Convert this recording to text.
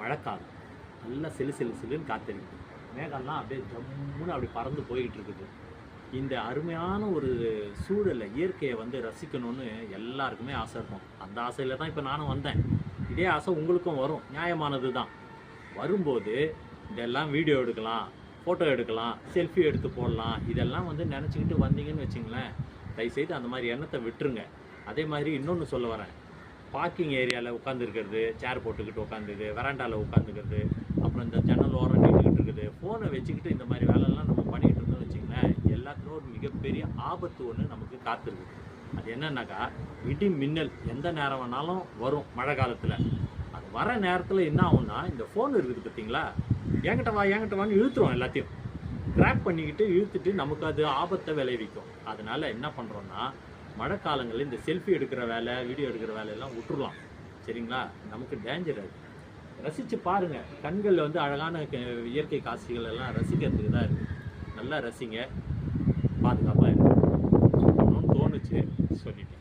மழைக்காலம் நல்லா சிலுன்னு காத்தடிக்குது. மேகம்லாம் அப்படியே ஜம்முன்னு அப்படி பறந்து போய்கிட்டு இருக்குது. இந்த அருமையான ஒரு சூழலை இயற்கையை ரசிக்கணும்னு எல்லாருக்குமே ஆசை இருக்கும். அந்த ஆசையில் தான் இப்போ நானும் வந்தேன். இதே ஆசை உங்களுக்கும் வரும், நியாயமானது தான். வரும்போது இதெல்லாம் வீடியோ எடுக்கலாம், ஃபோட்டோ எடுக்கலாம், செல்ஃபி எடுத்து போடலாம், இதெல்லாம் நினச்சிக்கிட்டு வந்தீங்கன்னு வச்சிங்களேன், தயவுசெய்து அந்த மாதிரி எண்ணத்தை விட்டுருங்க. அதே மாதிரி இன்னொன்று சொல்ல வரேன், பார்க்கிங் ஏரியாவில் உட்காந்துருக்கிறது, சேர் போட்டுக்கிட்டு உட்காந்துது, வெராண்டாவில் உட்காந்துக்கிறது, அப்புறம் இந்த ஜன்னல் ஓரம் நின்றுக்கிட்டு இருக்குது, ஃபோனை வச்சுக்கிட்டு இந்த மாதிரி வேலைலாம் நம்ம பண்ணிகிட்டு இருந்தோம்னு வச்சிங்களேன், எல்லாத்துக்கும் ஒரு மிகப்பெரிய ஆபத்து ஒன்று நமக்கு காத்திருக்குது. அது என்னன்னாக்கா, இடி மின்னல் எந்த நேரம் வேணாலும் வரும். மழை காலத்தில் அது வர நேரத்தில் என்ன ஆகும்னா, இந்த ஃபோன் இருக்குது பார்த்தீங்களா, என்கிட்ட வான்னு இழுத்துருவோம். எல்லாத்தையும் கிராப் பண்ணிக்கிட்டு இழுத்துட்டு நமக்கு அது ஆபத்தை விளைவிக்கும். அதனால் என்ன பண்ணுறோன்னா, மழை காலங்களில் இந்த செல்ஃபி எடுக்கிற வேலை, வீடியோ எடுக்கிற வேலையெல்லாம் விட்டுருலாம். சரிங்களா? நமக்கு டேஞ்சர் அது. ரசித்து பாருங்கள். கண்கள் அழகான இயற்கை காட்சிகள் எல்லாம் ரசிக்கிறதுக்கு தான் இருக்குது. நல்லா ரசிங்க, பாதுகாப்பாக இருக்கணும்னு தோணுச்சு, சொல்லிட்டேன்.